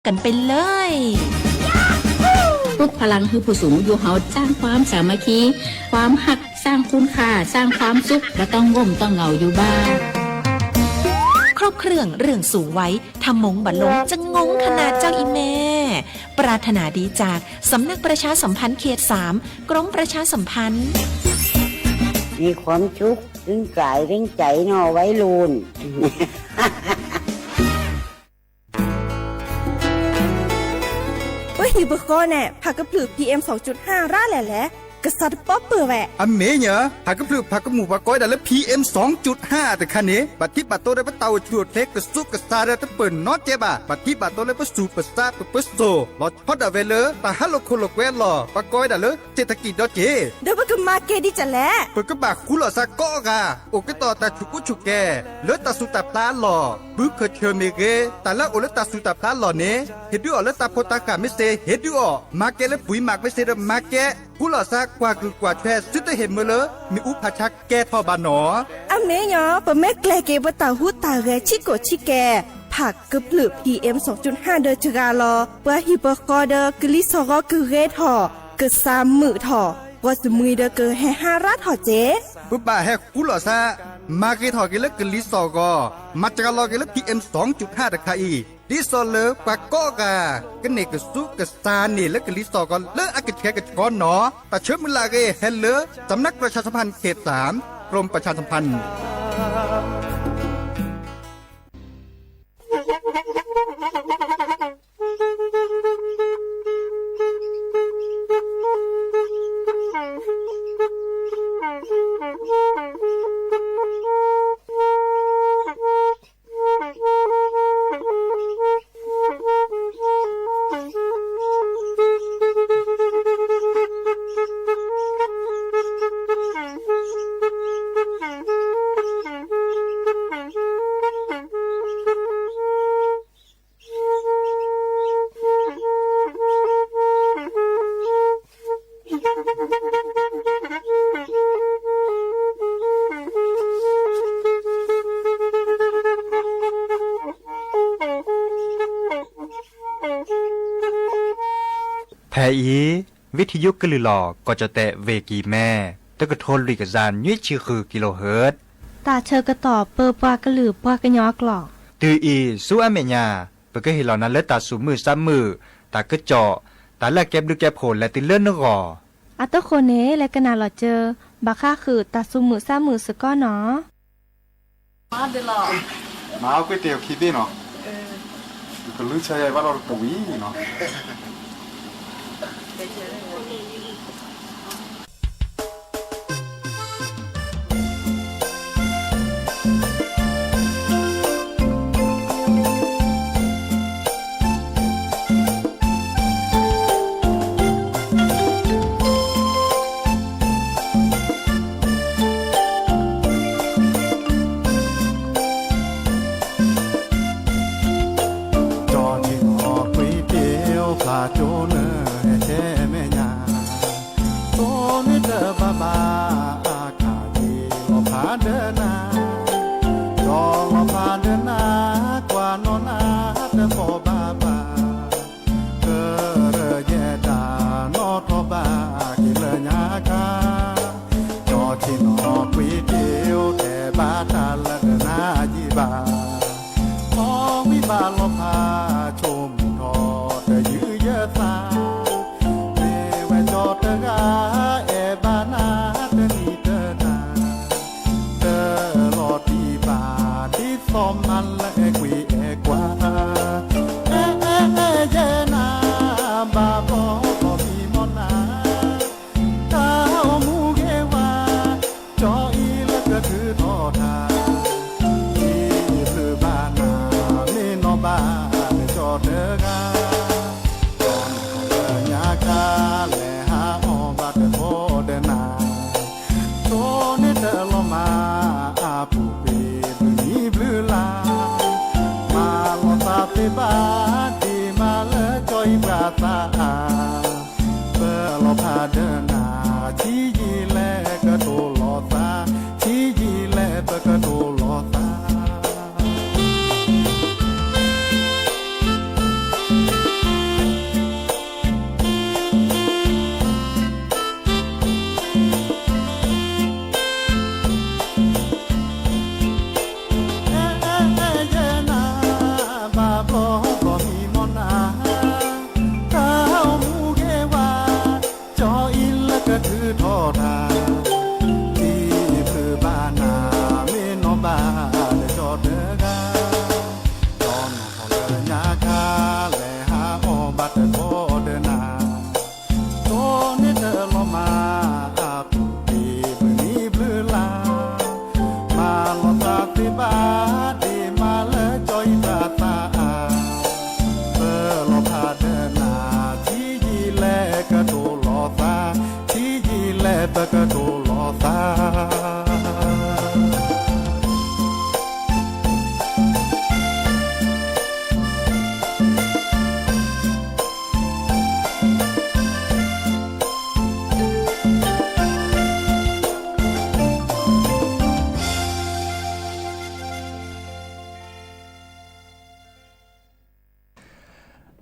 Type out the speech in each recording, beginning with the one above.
กันไปเลยปลุกพลังคือผู้สูงอายุเฮาสร้างความสามัคคีความหักสร้างคุณค่าสร้างความสุขและต้องง่มต้องเหงาอยู่บ้านครบเครื่องเรื่องสูงไว้ทำมงบัดลงจะงงขนาดเจ้าอีแม่ปรารถนาดีจากสำนักประชาสัมพันธ์เขต3กรมประชาสัมพันธ์มีความชุกถึงกายถึงใจนอไว้ลูนว่าหิบก็แน่ผักกระปลือ PM 2.5 ร่าแหละกษัตริย์ป๊อปเปอร์แหวะอเมเนี่ยผักกระปลือผักกระหมูผักก้อยแต่ละ PM 2.5 แต่คันนี้บัดที่บัดโตได้ปะเตาชวดเล็กกระซุกกระซาได้ตะเปิ่นนอเจ็บบัดที่บัดโตได้ปะสูปะซาปะโซลอดพอดเวเลตาฮัลโลโคโลแควลอปะก้อยได้เลยเศรษฐกิจดอเจเดี๋ยวก็มาเกดิจะแลเปิดกระบะคุลอซาก็กะโอกต่อตาชุกุชุแกเลตาสุตับตาหล่อบึกเคเชเมเกแต่ละโอเลตาสุตับตาหล่อเนเฮ็ดดูออเลตาโพตากาไม่เซเฮ็ดดูออมาเกและปุ๋ยหมักไม่เซดมาเกกุลอซากว่าคือกว่าแท้สุดเห็นมื้อเลมีอุปชักแก่ทอบานออเมยอปะแม่แกลเกบตาหูตาแกชิโกชิแกผักกระปลือ PM 2.5 เดอจกาลอเปะฮิปกอเดอกลิซอกกึเรทอกึ3มื้อทอว่าสมุยเดอกแห่5รัดทอเจปุ๊บบ่าแฮกุลอซามาเกทอเกเลกลิซอกอมาจกาลอเกเล PM 2.5 ตะคาอีดิโซเลปะกอกากเนกสุกสานี่และกลิซอกอเลอะกะแกกะกอนเนาะตะเชิมลาเกเฮลเลสำนักประชาสัมพันธ์เขต3กรมประชาสัมพันธ์แพอีวิทยุกลือหลอก็จะแตะเวกีแม่ตะกะโทนลิกซานยี่ชื่อคือกิโลเฮิรตซ์ตาเชอกระต่อเปอปากระหลือปากระยอกหลอกตืออีสู้อเมญาเปก็เห็นเหล่านั้นและตาสูมือซ้ำมือตากระเจาะตาละแก็บดึกแก็บโผล่และติเลื่อนนกออัตโคเนและกนาหลอเจอบาค่าคือตาสูมือซ้ำมือสก้อเนาะมาเดลอมาเอาก๋วยเตี๋ยวคิดดิเนาะก็ลือใช้ว่าเราปุ๋ยเนาะ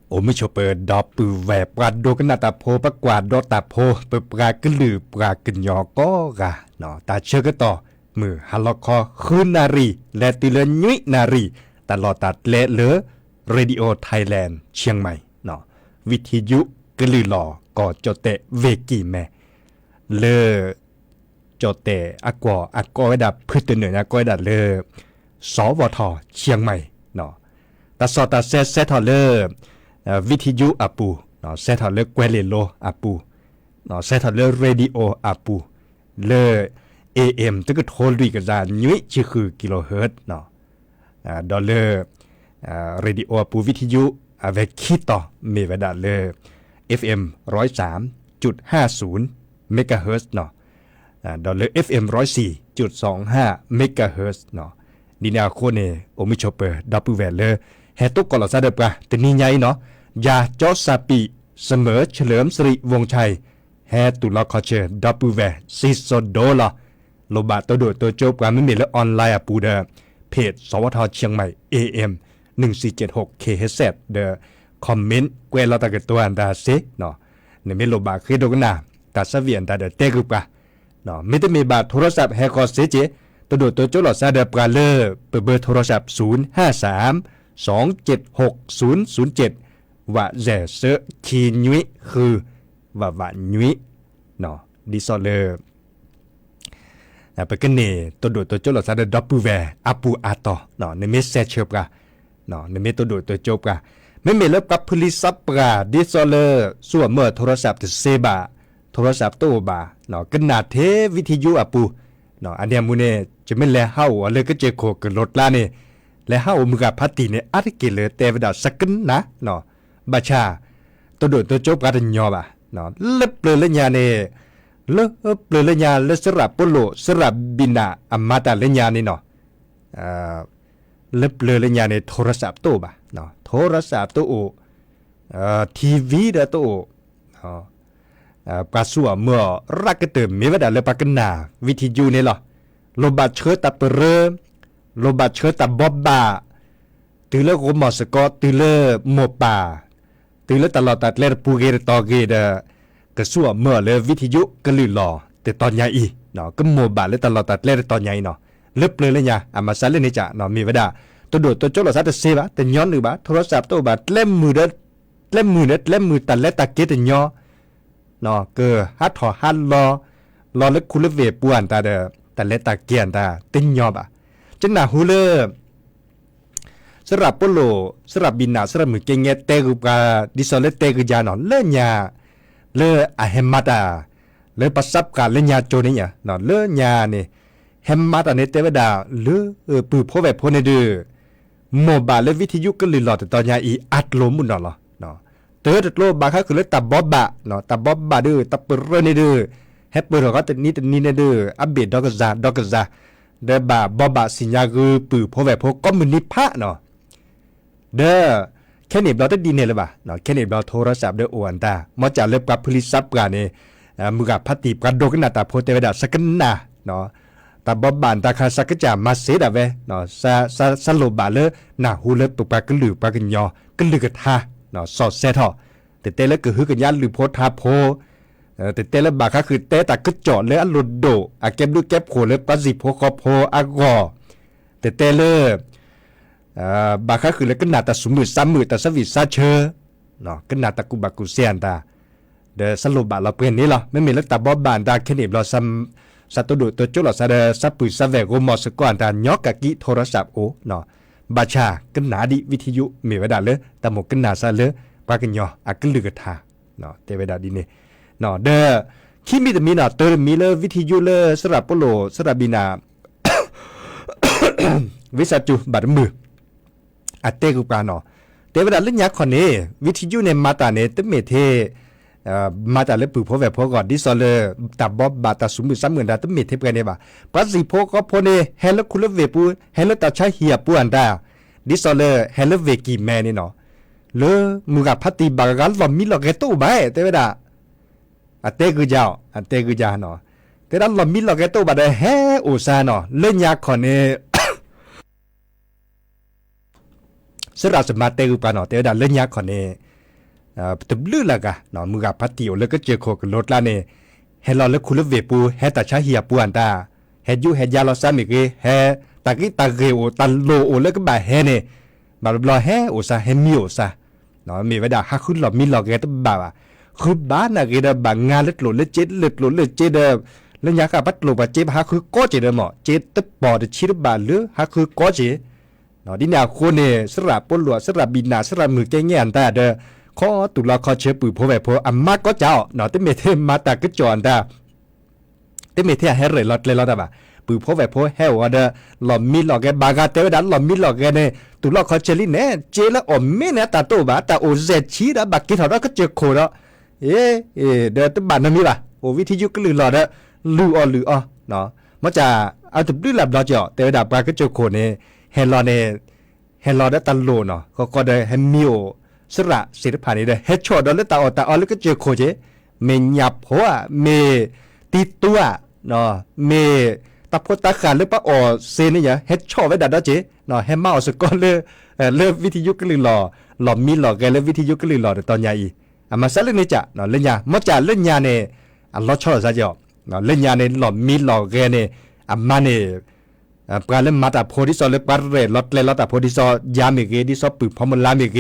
โอไม่ชอบเปิดดอกปือแหวกปราดโดกันนาตาโพประกวาดดอกตาโพเปิดปลากระลือปลากระยอก็กะเนาะตาเชื่อก็ต่อมือฮัลลคอคืนนารีและติเลยุยนารีตลอดตัดเละเลอเรดิโอไทยแลนด์เชียงใหม่เนาะวิทยุกระลือหล่อก่อจดเตะเวกีแม่เลอจดเตะอากอดับพืชเหนืออากอดับเลอสวทเชียงใหม่เนาะตาสอตาเซทอเลอวิทยุอาปูเนาะเซทอเลอแกวเลโลอาปูเนาะเซทอเลอเรดิโออาปูเลอAM ตึกโทรดีกันจานยุ้ยชื่อคือกิโลเฮิรตซ์เนาะดอลเลอร์เรดิโอปูวิทยุเวคิต่อเมเวดาเลอร์ FM 103.50 เมกะเฮิรตซ์เนาะดอลเลอร์ FM 104.25 เมกะเฮิรตซ์เนาะดีนาโคเนโอมิชอปเปอร์ดับเบิลแวลเลอร์เฮตุกอลซาเดปะตนี่ใหญ่เนาะยาจอซาปีเสมอเฉลิมสิริวงชัยเฮตุลาคอเชดับเบิลแวซิโซโดลาโลบาตัวโดดตัวโจบกันไม่มีและออนไลน์ปูเดอเพจสวทเชียงใหม่ AM 1476 KHZ เดอคอมเมนต์เกวลาตะกตัวอันดาเซเนาะในเมโลบาคือดกนาตาสเวียนตาเดเตกุปะเนาะไม่ได้มีบาโทรศัพท์แฮกอเซเจตัวโดดตัวโจหลอดซาเดปกาเลอร์เบอร์โทรศัพท์053 276 007ว่าแจเซคีนุยคือว่านุยเนาะดิซอเลอร์ไปกันเนตัวโดดตัวโจหลอดซาเดดับเบิลแวอาปูอาตอเนาะในเมสเซจเชปกะเนาะในเมตัวโดดตัวโจบกะไม่มีเลิกกับพลิซับปราดิซอเลอร์ส่วนเมื่อโทรศัพท์เซบาโทรศัพท์โตบาเนาะกันนาเทวิทยุอาปูเนาะอันเดียมูเนจะไม่แลเฮาเลยก็เจโคกันรถลาเนี่ยและเฮามือกับพัตติเนี่ยอาทิเกเลแต่เวลาสักกันนะเนาะบาชาตัวโดดตัวโจบกันยอบะเนาะเล็บเลยละญาเนี่ยเล็บเลยละญาเลสระปโลสระบินาอมาตาละญานี่เนาะเล็บเลยละญาเนี่ยโทรศัพท์โตบะเนาะโทรศัพท์โตทีวีเด้อโตปาสัวเมื่อรักกระเติมมีเวลาเลยปากันนาวิทยุนี่หรอโลบาเชิดตับเปรโลบาเชิดตับบอบบาตือเลโกมอสกอตือเลโมป่าตือเลตลอดตัดเลปูเกตอเกเดกระสัวเมื่อเลยวิทยุกระลือหล่อแต่ตอนใหญ่อีเนาะก็โมบาเลยตลอดตัดเลตอนใหญ่เนาะเล็บเลยเนี่ยอามาซาเลนี่จ้ะเนาะมีเวลาตัวโดดตัวโจหลอดซาแต่เซบะแต่ย้อนหรือบะโทรศัพท์ตัวบะเล่มมือเล่มมือตัดและตะเกตแต่ย้อเนาะเกอฮัดถอฮัดรอเล็กคุลเวปวนตาเดแต่เล็กตาเกียนตาติญอบอ่ะจังหน้าฮูเลสระปโลสระบินาสระมือเกงเงเตกุกาดิซอเลเตกุจานอนเลญาเลอะเฮมัตาเลปัสซับกาเลญาโจนี่เนาะเลญานี่เฮมัตาเนเตวดาเลปือโพเวโพเนเดโมบาเลวิทยุก็ลือหลอดแต่ตอนยาอีอัดลมมุนเนาะเนาะเตอร์โลบาค่ะคือเลตับบอบบะเนาะตับบอบบะเด้อตับเปรเนเด้อเฮปเปอร์ก็แต่นี่เนเด้ออัปเดตดอกกะซาเดบาบอบบะสิญญาคือปือโพเวโพก็มือนิพะเนาะเด้อแค่นี้เราได้ดีเนี่ยเลยป่ะเนาะแค่นี้เราโทรศัพท์เด้อโออันตามอจ่าเล็บกับพลิซับกันเนี่ยมือกับพัตติกันโดกันนาตาโพเตเวดาสักกันนาเนาะตาบอบบานตาคาสักจ่ามาเสดาเวเนาะซาโลบาเลนาฮูเลปปากกันหรือปากันยอกันลือกันท่าเนาะสอดเซทอแต่เตแล้วก็ฮือกันยันหรือโพธาโพแต่เตแล้วบาค่ะคือเตตากึจอดเลยอันโลดโดอาเก็บดูเก็บโขเลยปาสิโพคอโพอากอแต่เตเลบาค่ะคือเลยก็นาตาสมือซ้ำมือตาสวิซาเชเนาะก็นาตากุบากุเซียนตาเดสรุปบาเราเป็นนี้หรอไม่มีแล้วตาบอบบานตาแค่นี้เราซ้ำสัตว์ดูตัวจุลสาเดสับปุยสเวกมอสก่อนตายอกกะกิโทรศัพท์โอเนาะบาชากันนาดิวิทยุมีเวดาเลยตาหมกกันนาซาเลยปากันยออากันลือกทาเนาะเตเวดาดีเนี่ยเนาะเดคิมิตมีนาเตอร์มีเลยวิทยุเลยสระปโลสระบินา วิสาจุบัดมืออาเตกุปาเนาะเตเวดาเล่นยาคนนี้วิทยุในมาตาเนี่ยตึเมเทมาจากเล็บปือพอแบบพอก่อนดิซอเลตับบอบบาตาสุมือซ้ำเหมือนดาต้องมีเทปกันเนี่ยบ่าปัสสิพก็พอเนี่ยเฮลคุลเวปูเฮลตาใช้เหียปูอันดาดิซอเลเฮลเวกีแมนี่เนาะเลมือกับพัตติบากาลมีหลอกแกตู้ใบเตเวดาอันเตกุเจ้าเนาะแต่ด้านหลอกมีหลอกแกตู้บาได้เฮโอซาเนาะเล่นยาคนเนี่ยสระสมาเตกุปาเนาะเตเวดาเล่นยาคนเนี่ย ตบลื้อละกะเนาะมือกับพัดติวแล้วก็เจอโคกับรถละเนี่ยเฮลอแล้วคุณลเวปูเฮตาชาเฮียปูอันตาเฮยูเฮยาลอซามิเกเฮตากิตาเกโอตันโลโอแล้วก็บาเฮเนี่ยบาลอเฮโอซาเฮมิโอซาเนาะมีไว้ด่าฮักคุณหลอมีหลอกแกตบ่าวคือบ้านน่ะเกดบางงานเล็ดหลุดเล็ดเจ็ดเล็ดหลุดเล็ดเจ็ดแล้วยากับพัดหลุดบาเจ็บฮักคือก้อเจเดหมอเจ็ดตะปอดชิดบาหรือฮักคือก้อเจเนาะดินาคนเนี่ยสระปนหลวสระบินนาสระมือแกงเงี้ยอันตาเด้อข้อตุลาข้อเชื่อปืนพอแบบพออามาก็เจ้าเนาะที่เมเทมาตากึจอนตาที่เมเทให้เลยลอดเลยลอดอ่ะปืนพอแบบพอให้ว่าเด้อหลอมมีหลอกแกบากาเตวดันหลอมมีหลอกแกเนี่ยตุลาข้อเชื่อลิเนี่ยเจแล้วอมเมเนี่ยตาโตบาตาโอเซชีดาบักกิถอดก็เจอโคแล้วเเด้อตบ้านนั้นมีป่ะโอวิทยุก็ลือหลอดลือเนาะมันจะเอาตุลื้อหลับรอเจาะเตวดับปาก็เจอโคเนี่ยเฮลอเนี่ยเฮลอได้ตันโลเนาะก็ได้เฮมิโอสระศิลปะนี่เด้เฮ็ดชอดแล้วตาอแล้วก็เจอโคเจเมหยับหัวเมติตัวเนาะเมตะพตะขาหรือปะออเซนี่หยังเฮ็ดชอไว้ดัดเจเนาะเฮมาเอาสกอเลิกวิทยุก็ลือหล่อมีหล่อแกแล้ววิทยุก็ลือหล่อตอนใหญ่อามาซะเล่นนี่จ้ะเนาะเล่นยามอจ่าเล่นยาเนี่ยอัลลอฮ์ชอบซะเจ้าเนาะเล่นยาเนี่ยหล่อมีหล่อแกเนี่ยอามาเนี่ยปลาเล่นมาตาโพดิซอเล็กปลาเรลอดเลยลอดตาโพดิซอยามิเกดิซอปึกพอมันลามิเก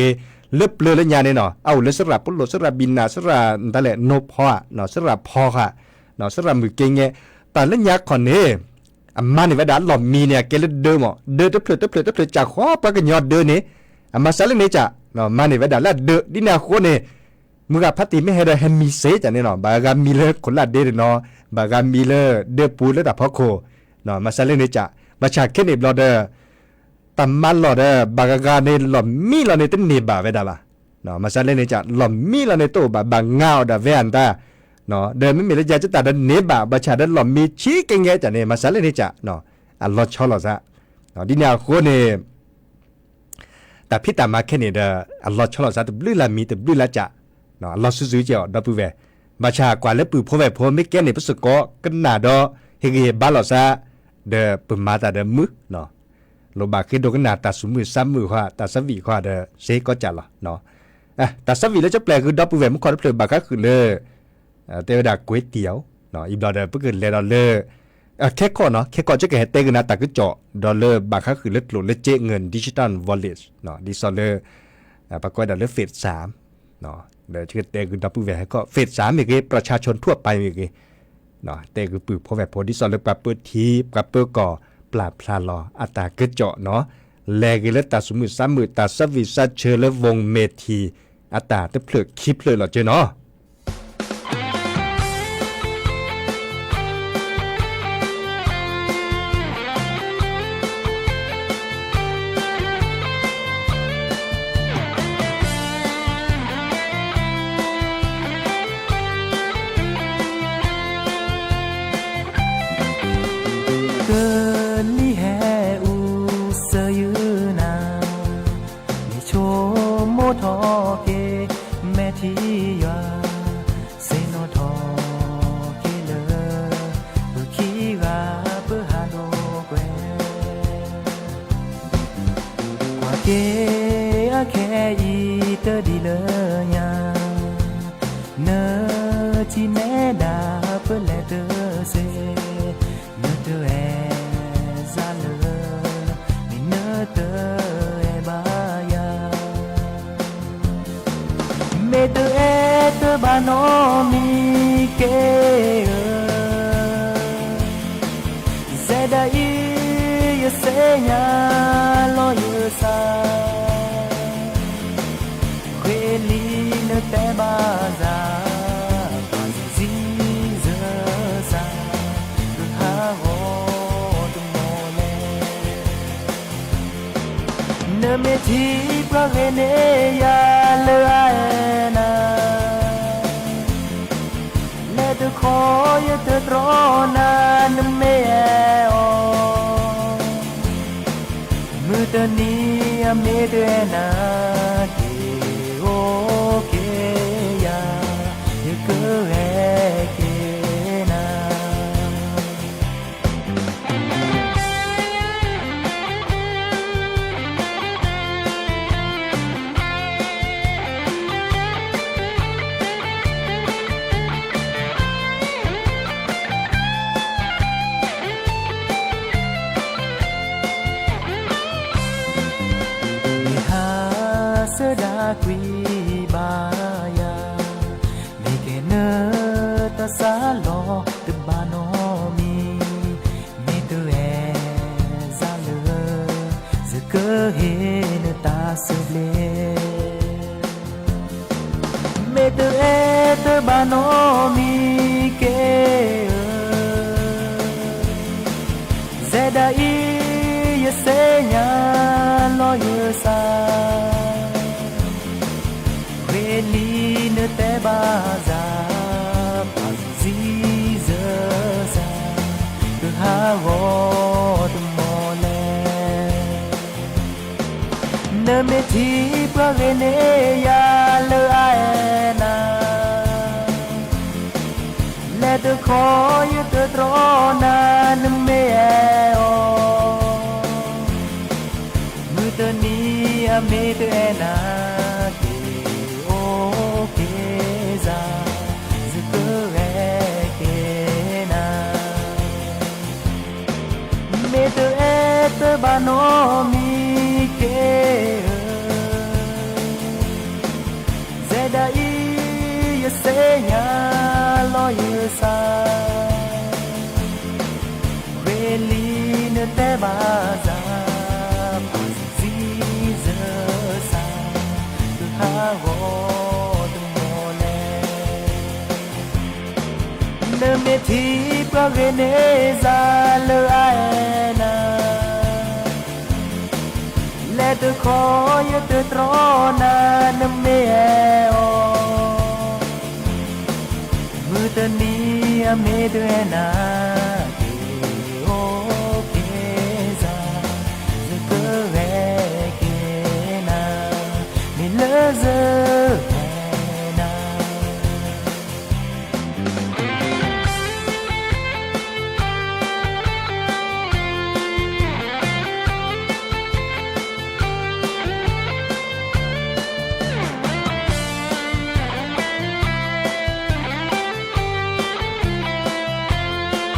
เล็บเลยเล่นยาเนี่ยเนาะเอาเลยสระปุ่นหลดสระบินนาสระนั่นแหละนบพอเนาะสระพอค่ะเนาะสระมือเก่งเงี้ยแต่เล่นยาคนนี้อามาเนี่ยว่าด่าหล่อมีเนี่ยแกเล่นเดิมอ่ะเดินตะเพลิดจากข้อปากกันยอดเดินนี่อามาซะเล่นนี่จ้ะเนาะมาเนี่ยว่าด่าแล้วเดินดินาโคเนี่ยมือกับพัดตีไม่ให้ได้ให้มีเสจ้ะเนี่ยเนาะบางการมีเลยคนละเดินเนาะบางการมีเลยเดือปูแล้วแต่พ่อโคเนาะมาซะเล่นนี่จ้ะมาจากแค่นี้บลอเดอร์ตำมันหลอเดอร์บางการในหล่อมีหลอในต้นเนบาเวดาบะเนาะมาซะเล่นนี่จ้ะหล่อมีหลอในโตบางเงาดาเวอันตาเนาะเดินไม่มีระยะจะตัดเนบาบาชาดันหล่อมีชี้เก่งแก่จ้ะเนี่ยมาซะเล่นนี่จ้ะเนาะอัลลอฮ์ชอบหล่อซะเนาะดินาโคเนี่ยแต่พี่ตามาแค่นี้เด้ออัลลอฮ์ชอบหล่อซะแต่บลื้อละมีแต่บลื้อละจ้ะเนาะอัลลอฮ์ซื้อเจ้าดับปูเวมาชากว่าแล้วปืนพอแบบพอไม่แก่ในประสกอกันหนาดอเฮเกบ้าหล่อซะเด้อปมาตาเด้อมือเนาะโลบาคิดดูกันหนาตาสมือซ้ำมือว่าตาสวีว่าเด้อเซก็จัดละเนาะตาสวีแล้วจะแปลคือดับปูเวมันคอนเพลบาก็คือเลยเตวดาก๋วยเตี๋ยวเนาะอีบลอเด้อเพิ่งเลยดอลเลอร์แค่ข้อเนาะแค่ข้อจะเกิดเตกันนะตาก็เจาะดอลเลอร์บาก็คือเล็ดหลุดเล็ดเจเงินดิจิตอลวอลเล็ตเนาะดิซอลเลอร์ปรากฏดอลเลอร์เฟส3เนาะเดี๋ยวชื่อเตคือดับปูเวก็เฟส3อีกประชาชนทั่วไปอีกเนาะเตคือปืนพอแบบพอดิซอลเลอร์ปรับเปิดทีปรับเปิดก่อปราบพลาลออัตราเกิดเจาะเนาะแลกิเลตาสมือซ้ำมือตาสวิสัชเชอและวงเมทีอัตราตะเพลิดคลิปเลยเหรอเจ้าเนาะเมทีพระเวเนยาเลอานาเลตคอยตรอนานเมอมือตนีเมเดนาเกโอเกยาเยเกเอเกนา เ ซาลอตบานอมีเมตเอซาเลสเกเฮนตาสเลเมตเอตบานอมีเกเซดาอียเซญาลอยซาเวลีเนเตบาซาปาซีเซซาตุฮาวอตมอเลเนเมทีปรเวเนยาเลอาเอนาและตะขอยตะตรอนานเมเอโอมือตะนี้เมตเอนาเกโอเกซาสเกเรเกนาเมตเอตบานอมีเกเซดาอียเซญาลอยซาเวลีเนเตบาซาปาซีเซซาตุฮาวอตโมเลเนเมทีปรเวเนซาเลอาเอนาและตะขอยตะตรอนานเมเอโอมือตะนี้เมตเอนาเกโอเกซาสเกเรเกนามิเลเซเกนา เ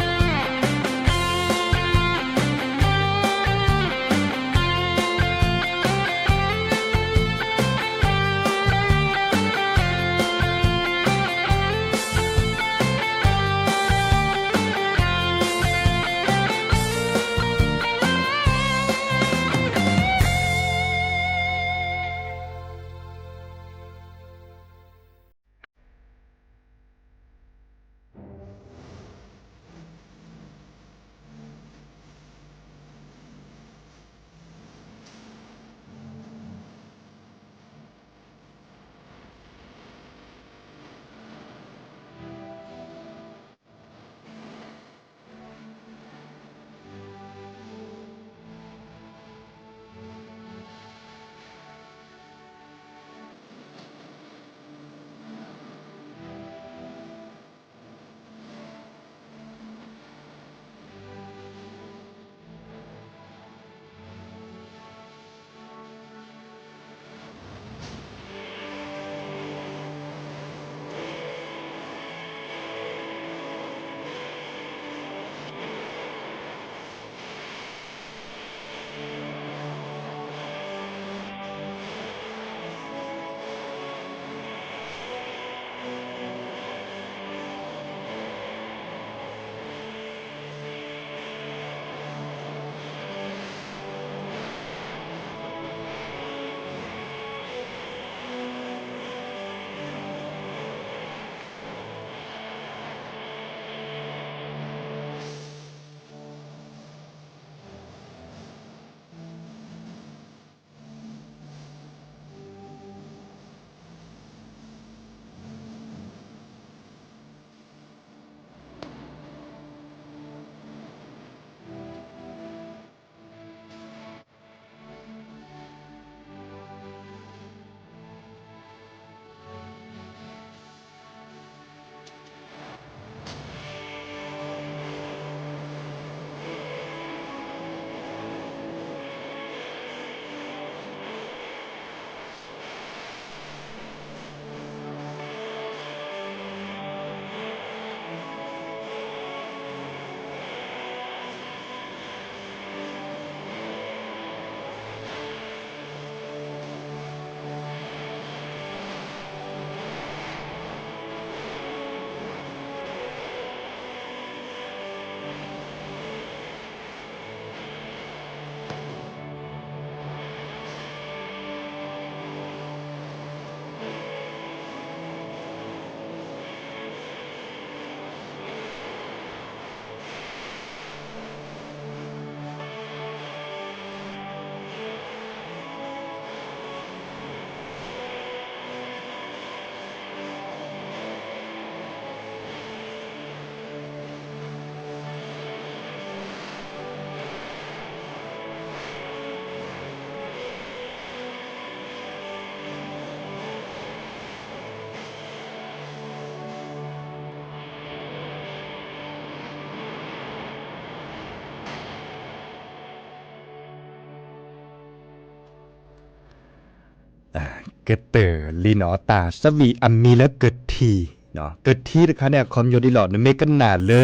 เกิดเตอลีเนาะตาสวีอัมมีและเกิดทีเนาะเกิดทีนะคะเนี่ยคอมโยดิหลอดนเมกันนาเลอ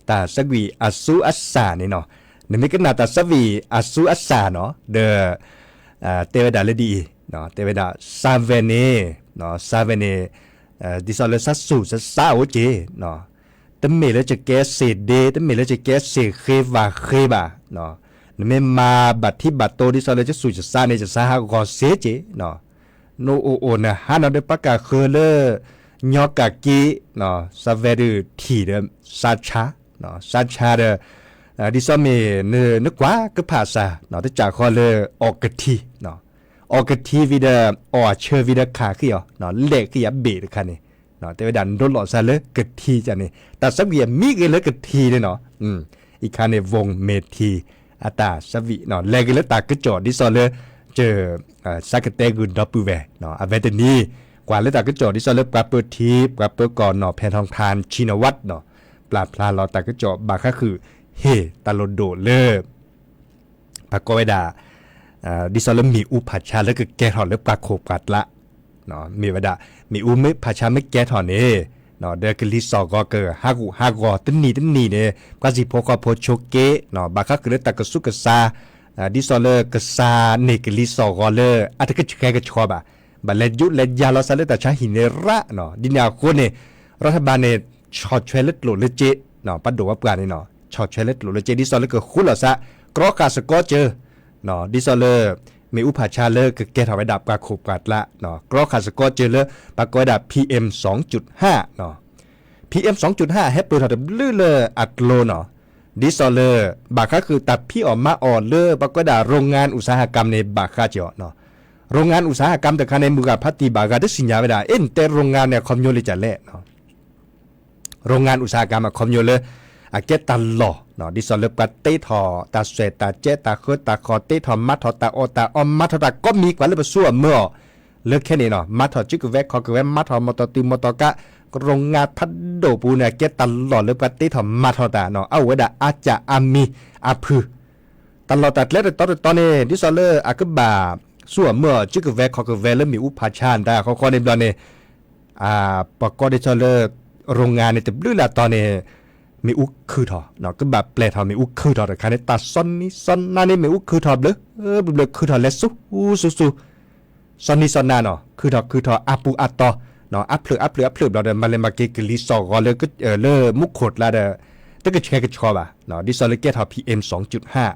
ตาสวีอัสุอัสสานี่เนาะนเมกันนาตาสวีอัสุอัสสาเนาะเดเตวดาเลดีเนาะเตวดาซาเวเนเนาะซาเวเนดิซอลเลซัสสูซัสซาโอเจเนาะตเมเลจะแกเซเดตเมเลจะแกเซเควาเคบาเนาะนเมมาบัดที่บัดโตดิซอลเลจะสูจะซาเนจะซาฮากอเซเจเนาะโนโอโอนะฮานอเดปากาเคเลญอกากีเนาะซาเวดูทีเดซาชาเนาะซาชาเดดิซอเมเนนึกว่าก็ภาษาเนาะที่จากคอเลออกกะทีเนาะออกกะทีวิดาออเชอร์วิดาขาขี้อ๋อเนาะเล็กขี้ยาเบดคันนี่เนาะแต่ว่าดันโดนหลอดซะเลยกะทีจังนี่แต่สักเวียมีกันเลยกะทีเนี่ยเนาะอีกคันในวงเมทีอาตาสวิเนาะแลกันเลยตากระจอดดิซอเลยเจอสักเตกุนดอปูเวเนาะอเวตนี้กว่าเลยตากระจอดดิซอเลยปราบเปิดทีปราบเปิดก่อนเนาะแผ่นทองทานชินวัตรเนาะปราบพลาเราตากระจอดบาค่าคือเฮตาโลโดเลปากกอยดาดิซอลมีอุปชาแล้วก็แกถอนแล้วปลาโคกัดละเนาะมีวดามีอุไม่ผาชาไม่แกถอนเอเนาะเดกลิซอก็เกอฮากอตันนี่เนี่ยกว่าสิพอก็พอโชเกเนาะบาค่าคือตะกสุกซาดิซอลกซาเนกลิซอก็เลอัตก็แค่ก็ชอบบาเลยุเลยาลอซาเลตาชาหินระเนาะดินยาคนเนี่ยรัฐบาลเนี่ยชอช่วยเล็ดโหลเลเจเนาะปัดดูว่าปลาเนี่ยเนาะชอช่วยเล็ดโหลเลเจดิซอลก็คุลซะกรอกาสก็เจอเนาะดิซอลมีอุปชาเลก็แกถอไปดับกาขบกัดละเนาะกรอคาสก็เจอเลปากกอยดับ PM 2.5 เนาะ PM 2.5 ให้เปิดถอดลื่นเลยอัดโลเนาะดิซอลบาค่าคือตัดพี่ออกมาอ่อนเลยปากกอยดับโรงงานอุตสาหกรรมในบาค่าเจาะเนาะโรงงานอุตสาหกรรมแต่คันในมือกับพัตติบากาได้สินยาไปได้แต่โรงงานเนี่ยคอมโยเลยจะเละเนาะโรงงานอุตสาหกรรมคอมโยเลยอาเกตันหล่อเนาะดิซอลปัดเตทอตาเสตาเจตาเคตาคอเตทอมัทอตาโอตาออมมัทอตาก็มีกว่าเลยไปสู้เมื่อเลิกแค่นี้เนาะมัทอจิกเวกคอกเวมัทอมอตติมอตกะโรงงานพัดโดปูเนี่ยเกตันหล่อเลยปัดเตทอมัทอตาเนาะเอาไว้ดาอาจจะอามีอาพือตลอดตัดเล็ดตอนนี้ดิซอลอากบาสู้เมื่อจิกเวกคอกเวแล้วมีอุปชานได้เขาในบลเนี่ยปกดิซอลโรงงานเนี่ยจะลื้อละตอนนี้มีอุกคือถอเนาะก็แบบแปลถอมีอุกคือถอแต่คันในตาซอนนี่ซอนนั่นนี่มีอุกคือถอเลยเลยคือถอเลสุสุซอนนี่ซอนนาเนาะคือถออาปูอัตตอเนาะอัพเลือเราเดินมาเลยมาเกกลิซอก็เลยก็เลมุกขดละเด้อแต่ก็แค่ก็ชอบอ่ะเนาะดิซอเลยแกถอ PM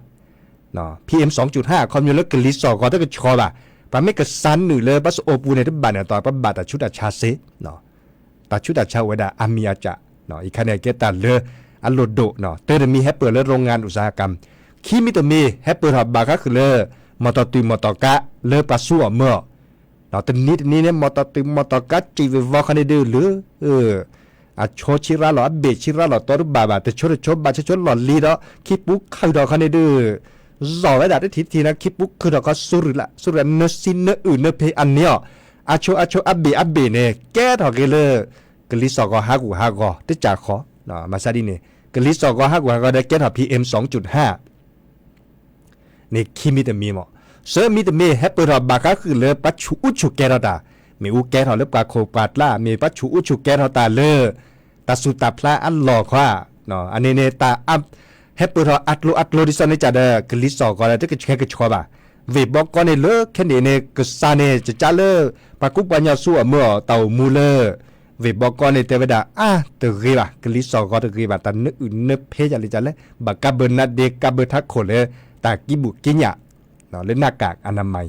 2.5 เนาะ PM 2.5 คอมมิวเลกลิซอก็แต่ก็ชอบอ่ะปะไม่ก็ซันหนึ่งเลยปัสโอปูในทุกบ้านเนี่ยตอนปะบาตาชุดอาชาเซเนาะตาชุดอาชาเวดาอามีอาจะเนาะอีกคันเนี่ยเกตันเลอัลโลโดเนาะเตอร์มีแฮปเปิลเลโรงงานอุตสาหกรรมคีมิตมีแฮปเปิลทับบาก็คือเลมอตติมอตกะเลปาซัวเมื่อเนาะตอนนี้เนี่ยมอตติมอตกะจีวิวคันเดอหรืออาโชชิระหลอเบชิระหลอตอรุบาบาแต่ชดบาชดหลอลีดอคิปุกเข้าดอคันเดอจอไว้ดาได้ทีนะคิปุกคือดอกสุรุเนซินเนอื่นเนเพอันเนี้ยอาโชอับเบเนี่ยแก้ถอเกเลกลิซอก็ฮากอติจ่าขอเนาะมาซาดิเนี่ยกลิซอก็ฮากอได้แก้ถอ PM 2.5 นี่คิมิตมีหมอเซอร์มิตมีแฮปเปิลบาก็คือเลปัจจุอุชุแกรตามีอุแกถอเลปาโคปาดล่ามีปัจจุอุชุแกรตาเลตาสุตาพลาอันหลอกว่าเนาะอันนี้เนี่ยตาอัพแฮปเปิลอัดโลดิซอนนี่จะเดกลิซอก็ได้ที่แค่ก็ชอบอ่ะเวบอกก็เนี่ยเลิกแค่นี้เนี่ยก็ซาเนี่ยจะจ้าเลิกปากุปัญญาสู้เมื่อเต่ามูเลเวบอกก็เนี่ยเทวดาตะกีบะกลิซอก็ตะกีบะแต่นึกอื่นนึกเพจอะไรจะเลยบักกะเบนัดเด็กกะเบทักคนเลยตากิบุกิญะเนาะเล่นหน้ากากอนามัย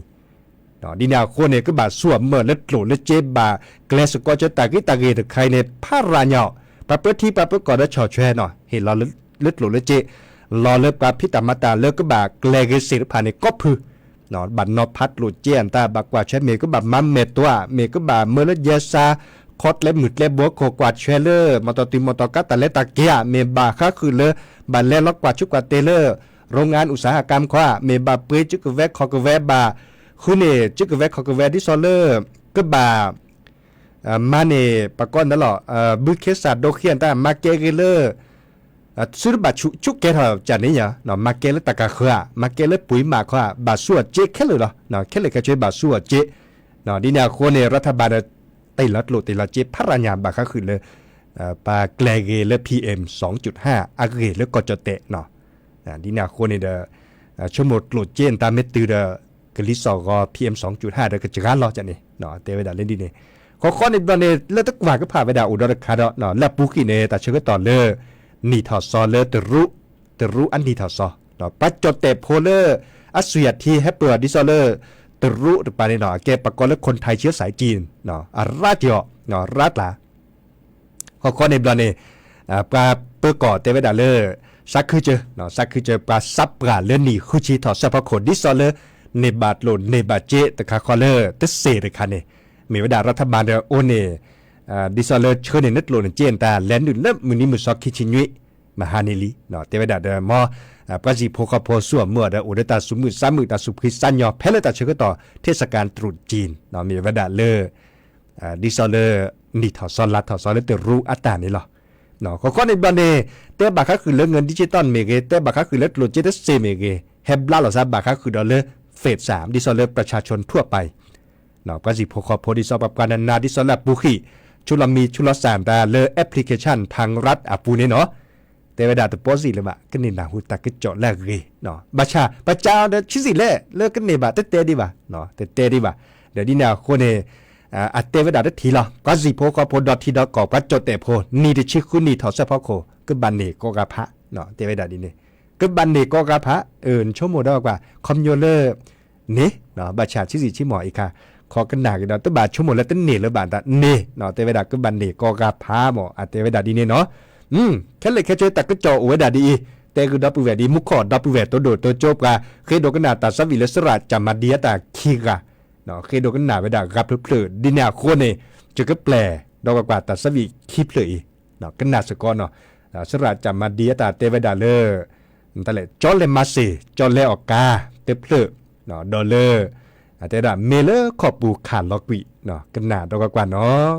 เนาะดินาคนเนี่ยก็บาสู้เมื่อเล็ดโหลเล็ดเจ็บบาเกลสก็จะตากิตะกีตะใครเนี่ยพาราเนาะปะเปิดที่ปะเปิดก่อนได้ฉอแช่เนาะเห็นเราเล็ดโหลเล็ดเจรอเลิกกับพิตามาตาเลิกก็บาเกลเกสิรผ่านเนี่ยก็พือเนาะบัดนอพัดหลุดเจียนตาบักกว่าใช้เมก็แบบมัมเมตัวเมก็แบบเมื่อเล็ดเยซาคอดเล็บหมึดเล็บบัวโคกวาดเชลเลอร์มอตติมอตกัตตะเลตะเกียเมบาค่าคือเลบัดเล่ล็อกกวาดชุกกวาดเตเลอร์โรงงานอุตสาหกรรมคว้าเมบาเปยจุกแวกคอกแวบาคุณเนจุกแวกคอกแวดิซอลเลอร์ก็บามาเนปะก้อนนั่นหรอบุเคสัดโดเคียนตามาเกเกเลอร์สุดบาชุกแกทอจานนี้เนาะมาเกเลตะกะขวามาเกเลปุ๋ยมาขวาบาสัวเจแค่เลยเนาะแค่เลยก็ช่วยบาสัวเจ เนาะดินาโคเนี่ยรัฐบาลติลัดโลติลาเจพระญาบาคคือเลยปาแกลเกเล PM 2.5 อากเกเลก็จะเตะเนาะดินาโคเนี่ยชั่วโมงโลเจนตามเมตือเดกลิสอก็ PM 2.5เดก็จะกันรอจังนี่เนาะเตเวดาเล่นดีนี่ข้อในตอนนี้เลือดตะกว่าก็ผ่าไปดาอุดรคาเนาะและปุกิเนแต่เชื่อต่อเลยนี่ถอดซอเลยตรุอันนี้ถอดซอเนาะปัจจเตโพเลอร์อัสยาทีแฮปเปอร์ดิซอเลอร์ตรุปานี่เนาะแกปกรณ์และคนไทยเชื้อสายจีนเนาะราชเนาะราชละข้อในตอนนี้ปลาเปื่อก่อเตเวดาเลอร์ซักคือเจอเนาะซักคือเจอปลาซับปลาเลื่อนนี่คือชีถอดเฉพาะคนดิซอเลอร์เนบาดโลเนบาเจตะคาคอเลอร์ตเสเรคันเนี่ยมีวิดารัฐบาลเดอโอเนดิซอเลอร์เชิญในนัดโลนเจนตาแลนดุนเริ่มมือนี้มือซอกคิชินยุยมาฮานิลีเนาะเตวิดาเดอมอปราจีโพคาโพสัวเมื่อเดออุดตาสุมือ3 มือตาสุพริสัญญอเพลตาเชก็ต่อเทศกาลตรุษจีนเนาะมีวิดาเลอดิซอเลอร์นี่ถอดซอลัดถอดซอเลเตรู้อัตตานี่หรอเนาะก็ในบันเดเตบักก็คือเรื่องเงินดิจิตอลเมเกเตบักก็คือเรื่องโลจิสติกเมเกเฮบลาหรอซาบักก็คือดอลเลอร์เฟส3ดิซอเลอร์ประชาชนทั่วไปเนาะปราจีโพคาโพดิซอปการนาดิซอลาบุคีชุลมีชุลสามตาเลอแอปพลิเคชันทางรัฐอาปูเนี่ยเนาะแต่เวลาตัวปอสิเลยบะก็นี่นาหูตาก็เจาะแลกเกเนาะบัชาประจาวเดชิสิเล่เลิกกันเนี่ยบะเตดีบะเนาะเตดีบะเดี๋ยวนี้นาคนเนี่ยอัตเตเวดาได้ทีละก็สิโพก็โพดอทีดอกปัจจเตโพนี่ดิชิคุนี่ถอดเฉพาะโคก็บันเนโกกาพะเนาะเตเวดาดีเนี่ยก็บันเนโกกาพะชั่วโมงได้กว่าคอมโยเลอร์เนี่ยเนาะบัชาชิสิชิหมออีกค่ะขอกันหนักเนาะตั้งบาทชั่วโมงแล้วตั้งเนแล้วบาทตะเนเนาะเตเวดาก็บันเนโกกาพะหมออัตเตเวดาดีเนี่ยเนาะแค่เลยแค่ช่วยตักก็จอเวดาดีแต่คือดับเวดีมุขขอดับเวตัวโดดตัวโจบกะเคยโดกันหนาตาสวิเลสระจามาเดียตาคีกะเนาะเคยโดกันหนาเวดากับเพลิดดินาโคเนจะก็แปลดอกกว่าตาสวิคีเพลยเนาะกันหนาสกอเนาะสระจามาเดียตาเตเวดาเลอนั่นแหละจอเลมาเซจอเลออกกาเตเพลเนาะดอเลอแต่ดาเมเลอขอบปูขาดล็อกวิเนาะกันหนาดอกกว่าเนาะ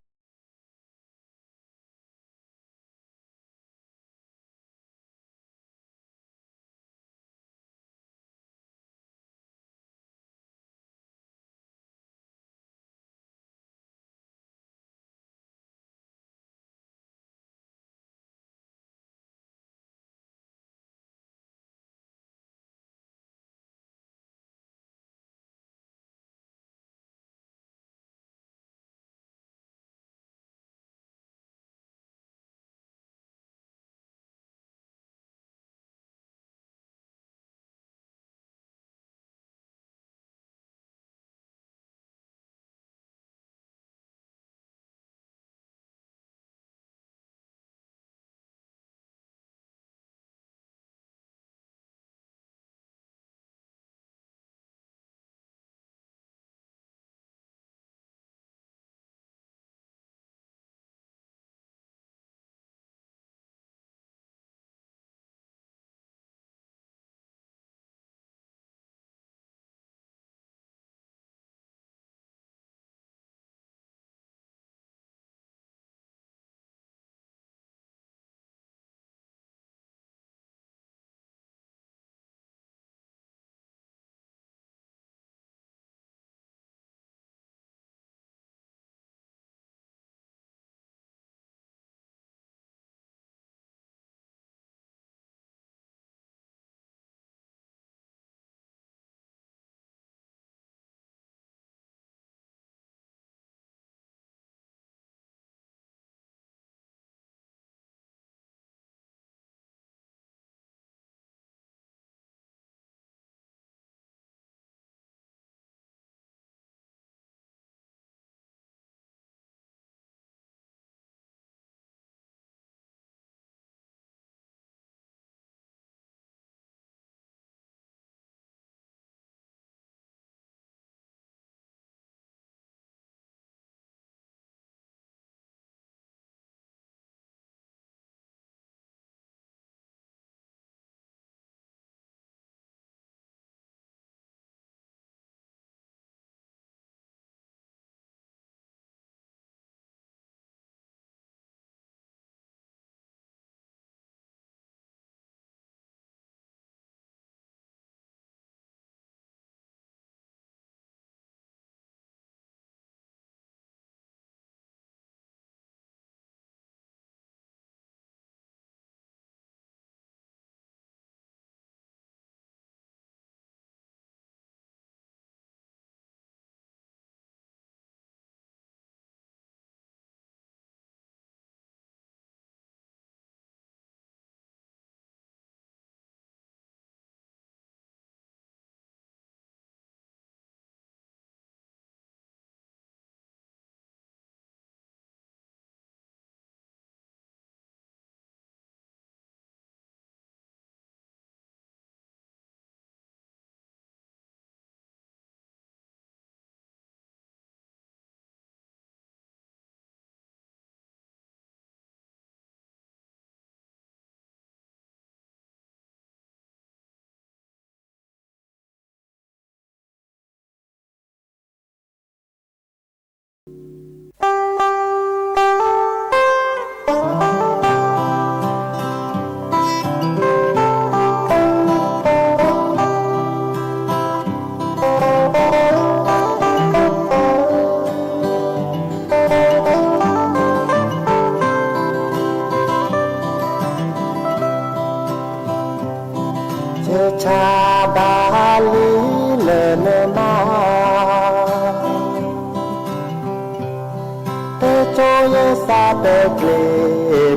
ซาเตเกล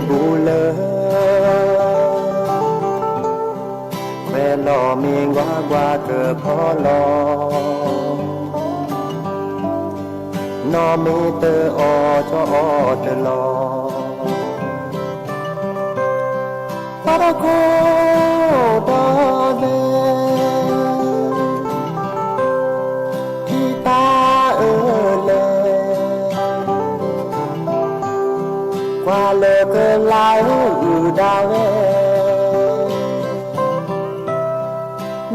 บูเลเวลอมีงวากว่าเกิดพอลอนอมีเตออจอเตลอปาราโคดอเดที่ตาเลกว่าเลเกินลายอูดาเว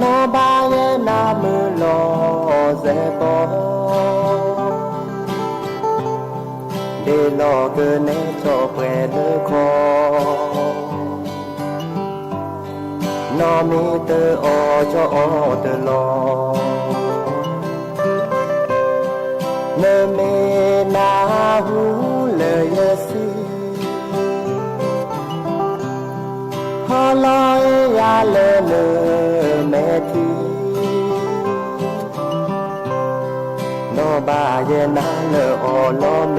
นาบาเยนามือลอเซปอเดลอเกินเนชอเปรเลคอนอมีเตออจอเตลอเนเมนาหูเลยสิฮอลอยยาเลเลเมทีนอบาเยนาเลออลอเม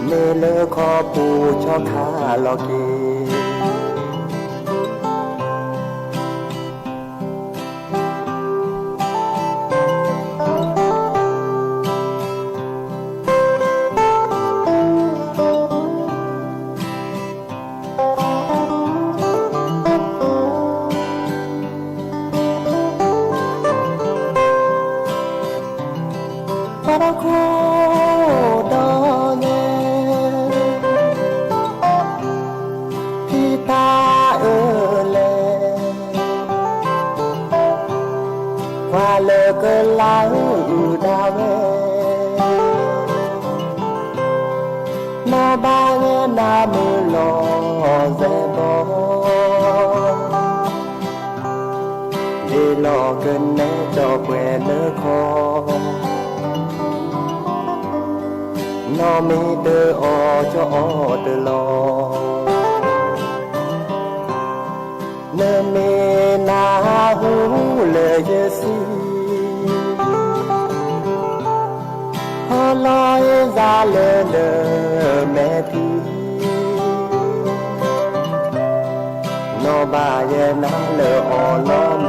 เมเลขอปูชอคาลอกีนอมีเตออจอเตลอเนเมนาหูเลยสิฮอลอยซาเลเลเมทีนอบาเยนาเลออลอเม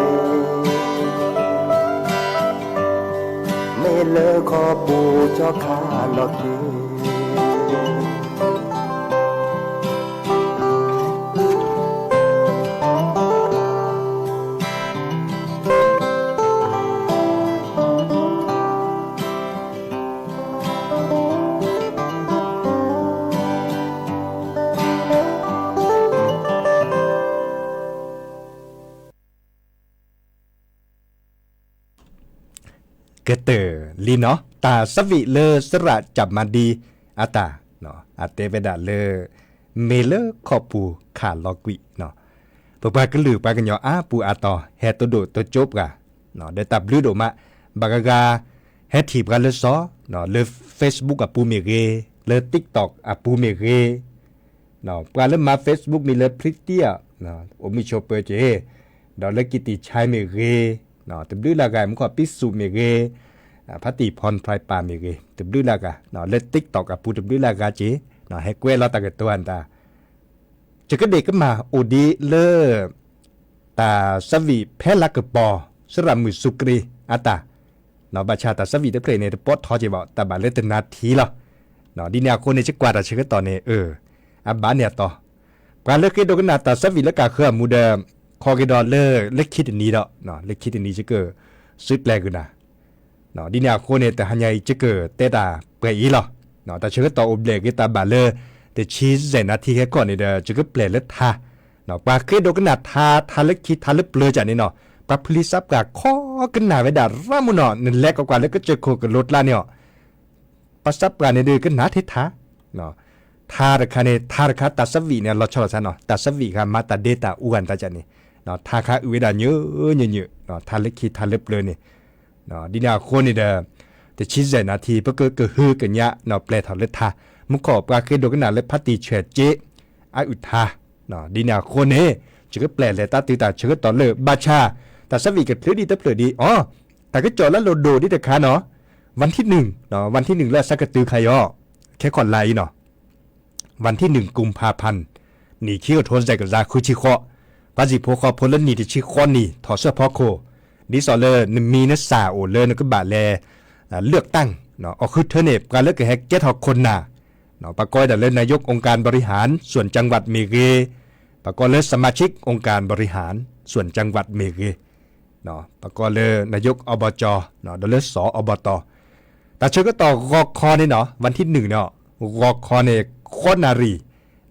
เมเลขอปูจอคาลอกีเกเตอร์ลีเนาะตาสวิเลสระจับมาดีอาตาเนาะอาเตเวดาเลเมเลขอปูขาลอกิเนาะปปากะลือปากันยออาปูอาตอเฮตโดตจบกะเนาะเดตับลือโดมาบากากาเฮทีบกันเลซอเนาะเล Facebook อะปูเมเกเล TikTok อะปูเมเกเนาะปาเลมา Facebook มีเลพริตเตียเนาะโอมิโชเปเจดอเลกิติชัยเมเกเนาะตึบดื้อลากายมันก็ปิสุเมเกพัติพรไพรปาเมเกตึบดื้อลากาเนาะเลติ๊กตอกกับปูตึบดื้อลากาเจเนาะให้เกวลาตะกตัวอันตาจะก็เด็กก็มาโอดีเลตาสวีเพลักปอสระมือสุกรีอัตาเนาะบัชชาตาสวีได้เพลในปอดทอจิบอกตาบาเลตนาทีละเนาะดีเนี่ยคนในจะกว่าตาเชื่อตอนนี้อับบาเนี่ยต่อการเลิกเกดกันนาตาสวีและกาเครือมูเดคอเกดอลเลอร์เล็กคิดนี้ดอกเนาะเล็กคิดนี้จะเกิดสุดแรงกันนะเนาะดีเนี่ยคนเนี่ยแต่หันใหญ่จะเกิดเตตาเปรย์หรอเนาะแต่เชื่อต่ออุบเล็กตาบาเลอร์แต่ชีสเซนาทีแค่ก่อนเนี่ยจะเกิดเปลี่ยนเลือดทาเนาะปาเกดกันนาทาเล็กคิดทาเล็กเปลือยจากนี้เนาะปาพลิซับกับข้อกันหนาไว้ด่ารามุนเนาะนั่นแหละก็กว่าแล้วก็เจอโคกับรถละเนี่ยปัสซับกันเนี่ยดูกันหนาเททาเนาะทาร์คาเนี่ยทาร์คาตัดสวีเนี่ยเราชอบซะเนาะตัดสวีค่ะมาตัดเดต้าอ้วนตาจันนี่เนาะทาคาอุดาเยอะเนาะทาเล็กคิดทาเล็บเลยนี่เนาะดีนาคนนี่เด้อแต่ชิ้นใหญ่นาทีเพื่อเกิดฮือกันยะเนาะแปลทาเล็ทามุขอบปลาเคยดูกันหนาเล็บพัตติเฉดเจไออุทาเนาะดีนาคนนี่จะก็แปลเลยตาตีตาเชื่อต่อเลยบาชาแต่สวีกับเพลือดีแต่เพลือดีอ๋อแต่ก็จอดแล้วโลโดดิแต่ขาเนาะ วันที่1เนาะวันที่1เลิศสักกระตือใครอ้อแค่ขอนไลเนาะวันที่1กุมภาพันธ์นี่ขี้ก็ทนใจกับราคุชิเคาะปาจิโพคอพลนี่ที่ชิคอนนี่ถอดเสื้อพอโคดิสอเลอร์มีนัสสาโอเลอร์นก็บาแลเลือกตั้งเนาะเอาคือเทเนบการเลือกแฮกเก็ตฮอกคนน่ะเนาะปะก้อยแต่เล่นนายกองค์การบริหารส่วนจังหวัดเมเกปะก้อยเล่นสมาชิกองค์การบริหารส่วนจังหวัดเมเกเนาะปะก้อยเล่นนายกอบจเนาะเล่นสอบตแต่เชื่อก็ต่อกคอนี่เนาะวันที่1เนาะกคอเนี่ยโคนารี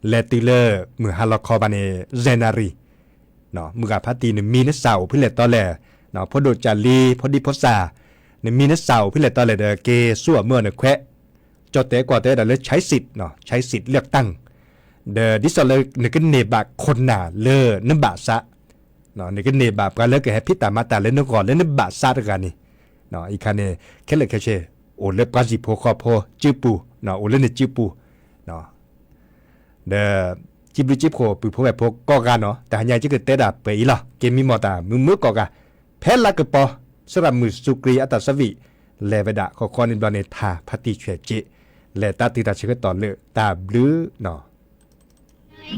เลติเลอร์มือฮาลคอบาเนเซนารีเนาะมือกับพัตีเนี่ยมีนัสสาวพิเลตตอแลเนาะพอโดจารีพอดีพอซาเนี่ยมีนัสสาวพิเลตตอแลเดเกสั่วเมื่อเนี่ยแควะจอเตะกว่าเตะแต่เลยใช้สิทธิ์เนาะใช้สิทธิ์เลือกตั้งเดดิสเลยเนี่ยก็เนบะคนหนาเลอน้ำบะซะเนาะเนี่ยก็เนบะกันเลยก็แฮปปี้ตามาตาเล่นก่อนเล่นน้ำบะซะด้วยกันนี่เนาะอีกคันเนี่ยแค่เลยแค่เชโอเล่ปาจิโพคอโพจิปูเนาะโอเล่เนี่ยจิปูเนาะเดจิบลิจิโพปุโพแบบโพก็กันเนาะแต่หายจะเกิดเตะดาไปอีหรอเกมมีมอตามือก็กันแพ้ละก็ปอสำหรับมือสุกรีอัตสวิเลเวดะขอคอนิบลเนทาพัติเฉเจและตาติตาเชกต่อเลตาบลือเนาะ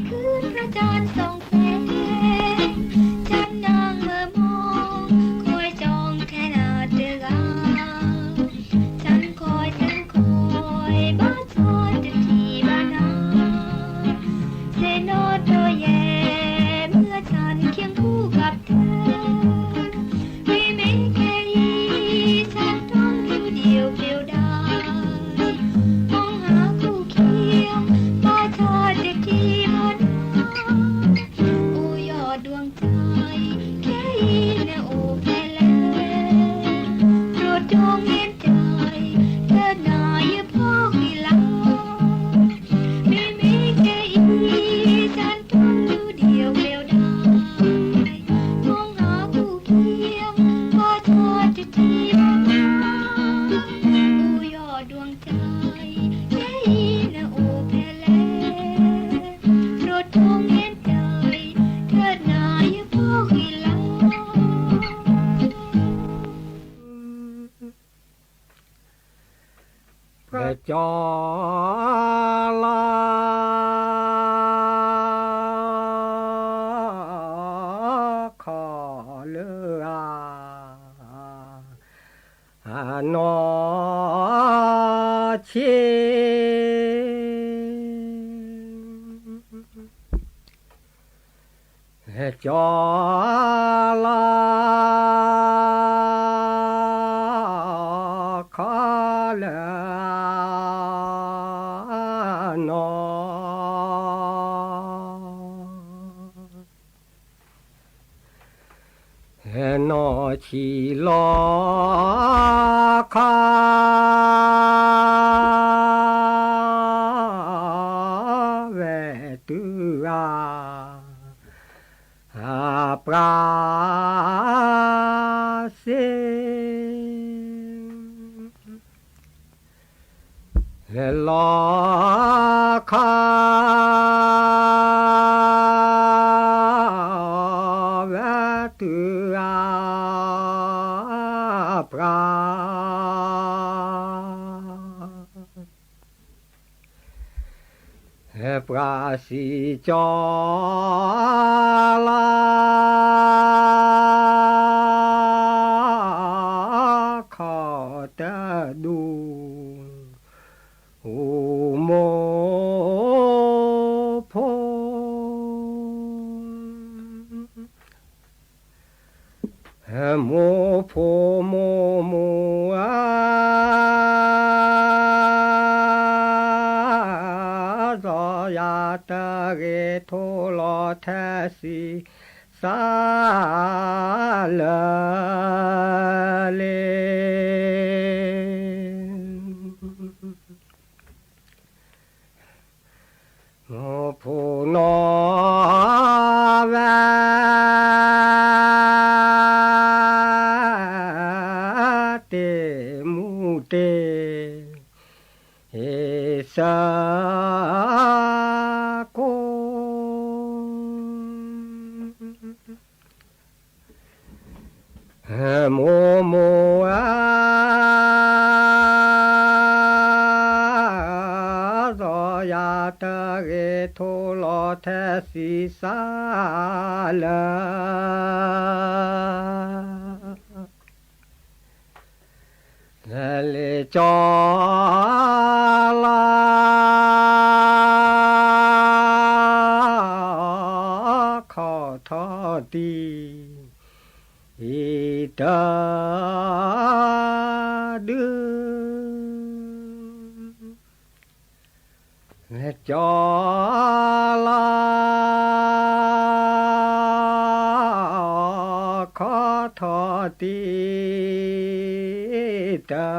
คืนพระจันทร์ส่องแสงฉันนางเมื่อมองคอยจองแค่นาเดือฉันคอยบ้านซอยจะที่บ้านนาเซโนโตแยเมื่อฉันเคียงคู่กับเธอไม่มีแค่อีฉันต้องอยู่เดียวเปลี่ยวดายมองหาคู่เคียงบ้านชาติที่บ้านโอ้ยอดดวงใจแค่อีนะโอ้แค่แลโปรดจงเห็นใจเธอหน่อยอย่าพอกอีหลังไม่มีแค่อีฉันต้องอยู่เดียวเปลี่ยวดายมองหาคู่เคียงบ้านชาติที่บ้านโอ้ยอดดวงใจแค่อีนะโอ้แค่แลโปรดจงเห็นใจเธอหน่อยอย่าพอกอีหลัง พระจอลาขอเลือานอชีจอลาขอเลือนอนอชีลอคาเวตุอาปราเซลอคาเวตุอาปราปราสิจอลาขอตะดูโอโมโพโมโพโมโมยาตะเกโทโลเทสิสาลเลโมโพโนเวเตมูเตเอสาโกโมโมอา ตะเรโทโลแทสีสาลาเลจอลาขอทอดีอีตาดือเลจอลาขอทอดีตา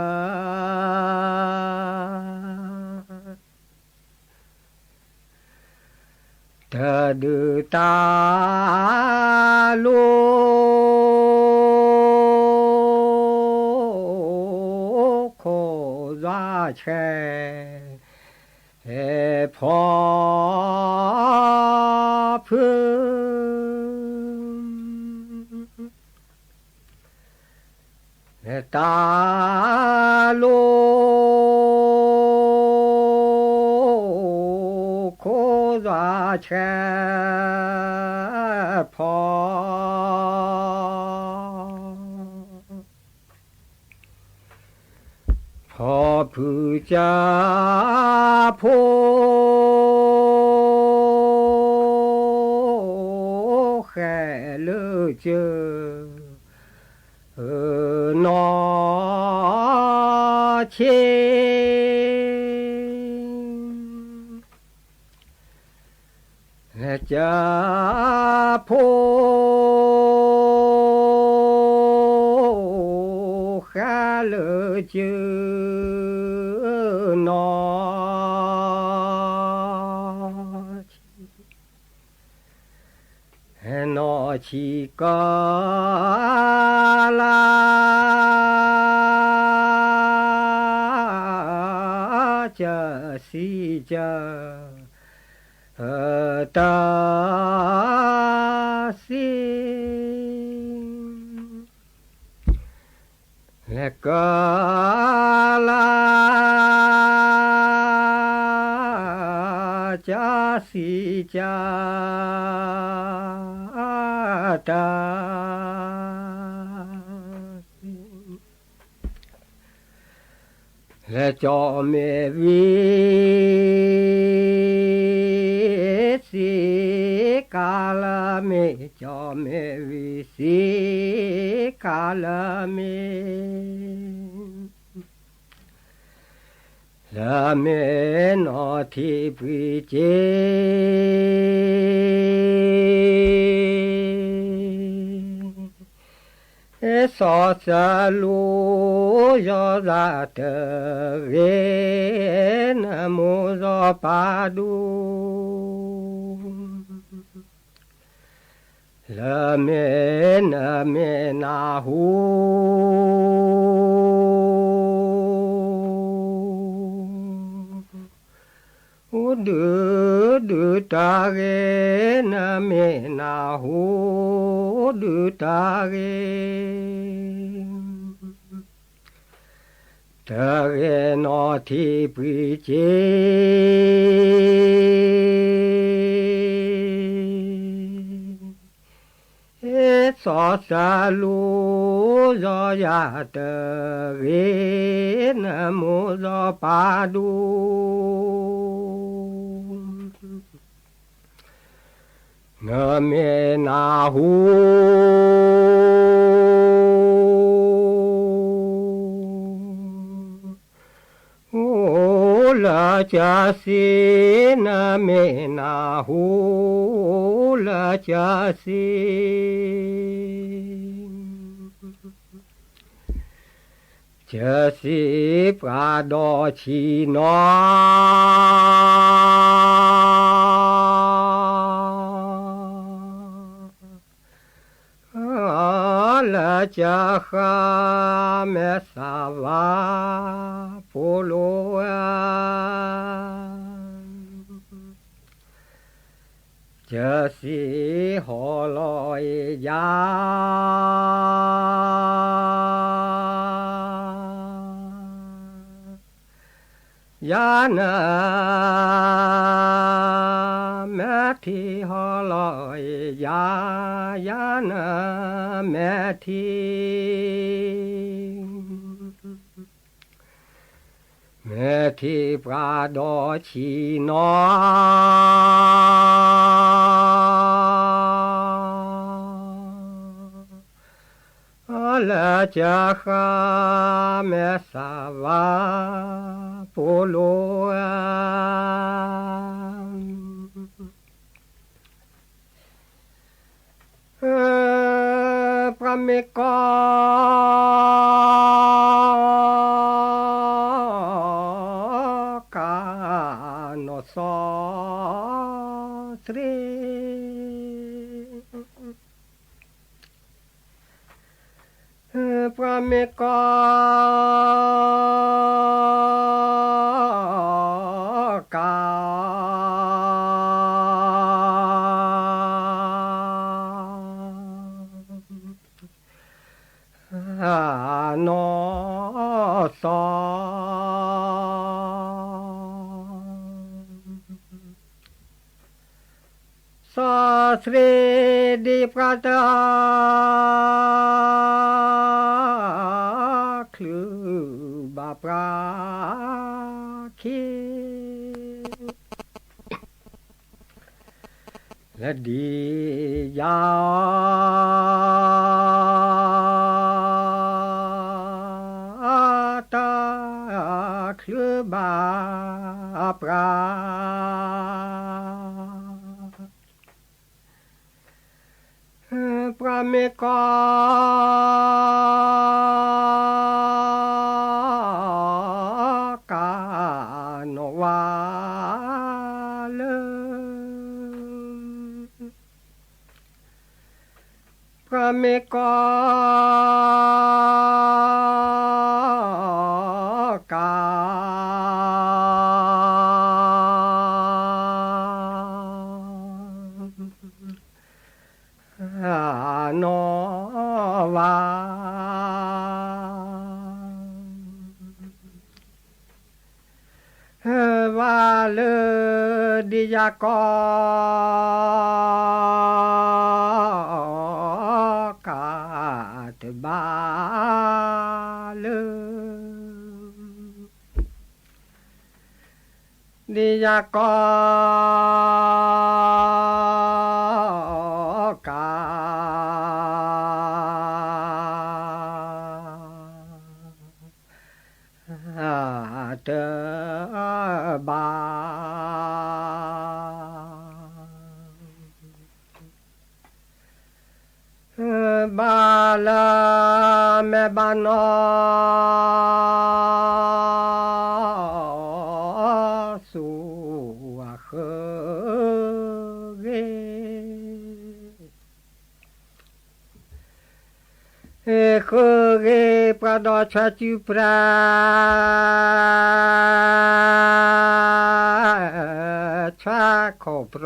เธอดูตาลูโคราเชพอพึ่งตาโลโคราเชพอผู้จะโพแค่เลือเจอนอเชจะโพแค่เลือเจอนอนอชิกาลาจะสิจะตาสิและกาลาจะสิจะตาและจอมวิสิกาลเมจอมวิสิกาลเมละเมนอทิปิเจสอสลูยอราเตเรนะโมโซปาดูละเมนะเมนาหูดูตาเรนะเมนาหูดูตาเรตาเรนอทิปิเจสอสาลูยอยาเตเรนะโมโซปาดูนะเมนาหูโอลาจาสินะเมนาหูลาจาสิจะสิปราดอชีนอละจะข้าเมสาวาโพโลจะสิหอลอยยาย ยานาแม่ที่หอลอยยานาแม่ที่แม่ที่ปราดอชีนอละจะข้าแม่สาวาปุโลพระเมกากาโนสอสรีพระเมกากาโนสอสาสรีดิปราตาคลือบาปราคีและดียาตาคลือบาปราพระเมกากาโนวาเลพระเมกากาโนวาวาเลดิยากอกาตบาเลดิยากอกาเตบาบาลาเมบานอสุขเกเคเกปราดอชาจิปราชาโคปร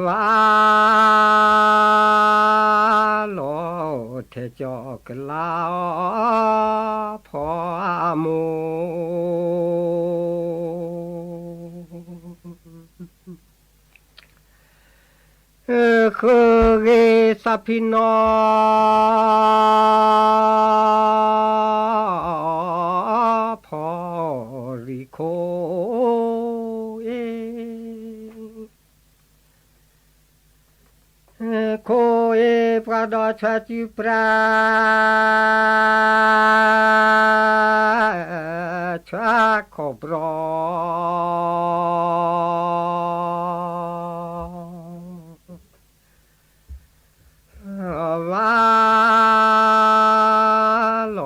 วาโลเทจอกลาพอมูเคเกสัพินอพอริโคโคปราดอชาจิปราชาโคปรวาโล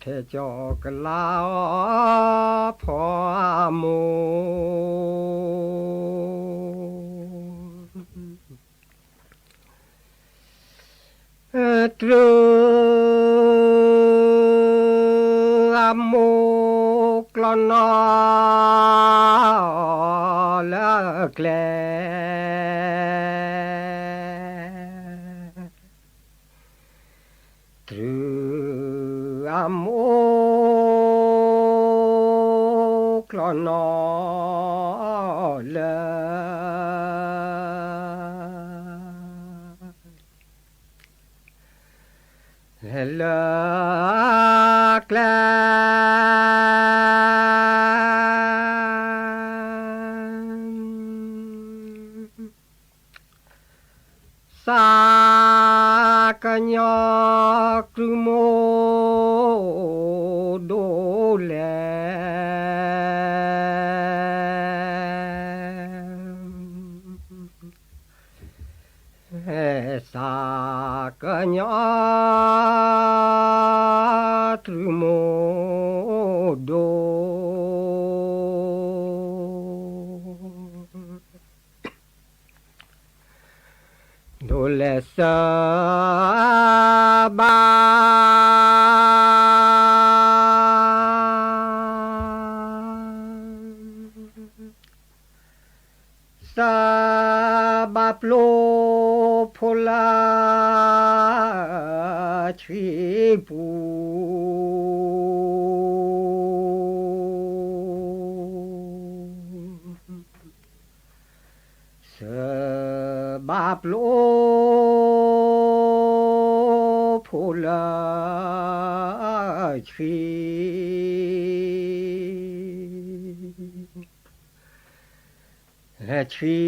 เทจอกลาพอมูตรูอามูกลอนอละแกล ตรึอโมกลอนอเลลากลสากญอกรุโมโดแลสากญอกรุโมโดเลสบาสบาปโลพลาชีปูบาปโลพลาชีชี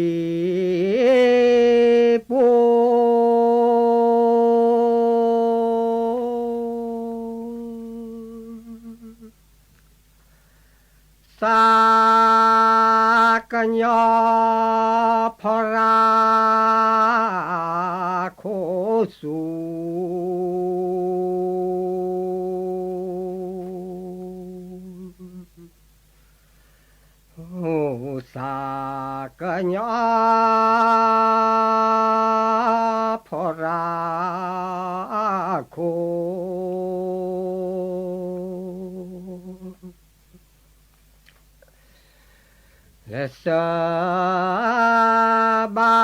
ปูสากญาพราโคสุสากญาพราโคและสบา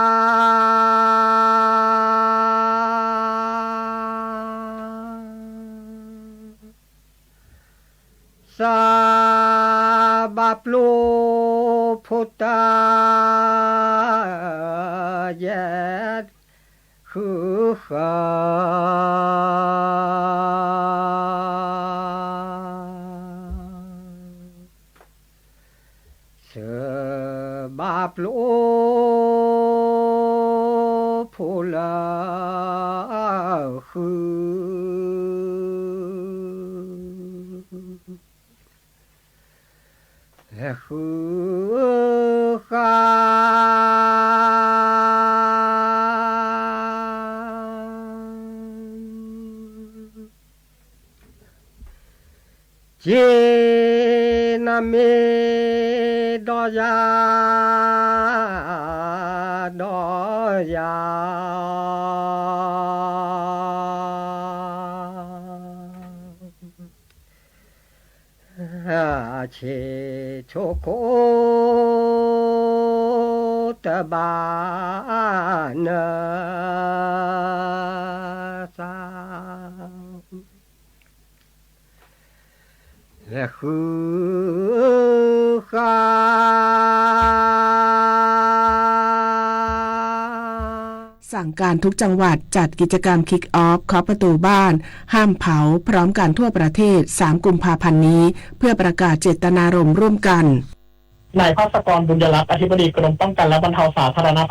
สบาปโลพุทธาเยดคือขาบาปโลพุลาคือขาเจนาเมดอยาดอยาเชโชโคตบานสาและคือข้าสั่งการทุกจังหวัดจัดกิจกรรมคิกออฟเคาะประตูบ้านห้ามเผาพร้อมกันทั่วประเทศ3 กุมภาพันธ์นี้เพื่อประกาศเจตนารมณ์ร่วมกัน นายภาสกรบุญยรัตน์อธิบดีกรมป้องกันและบรรเทาสาธารณภัย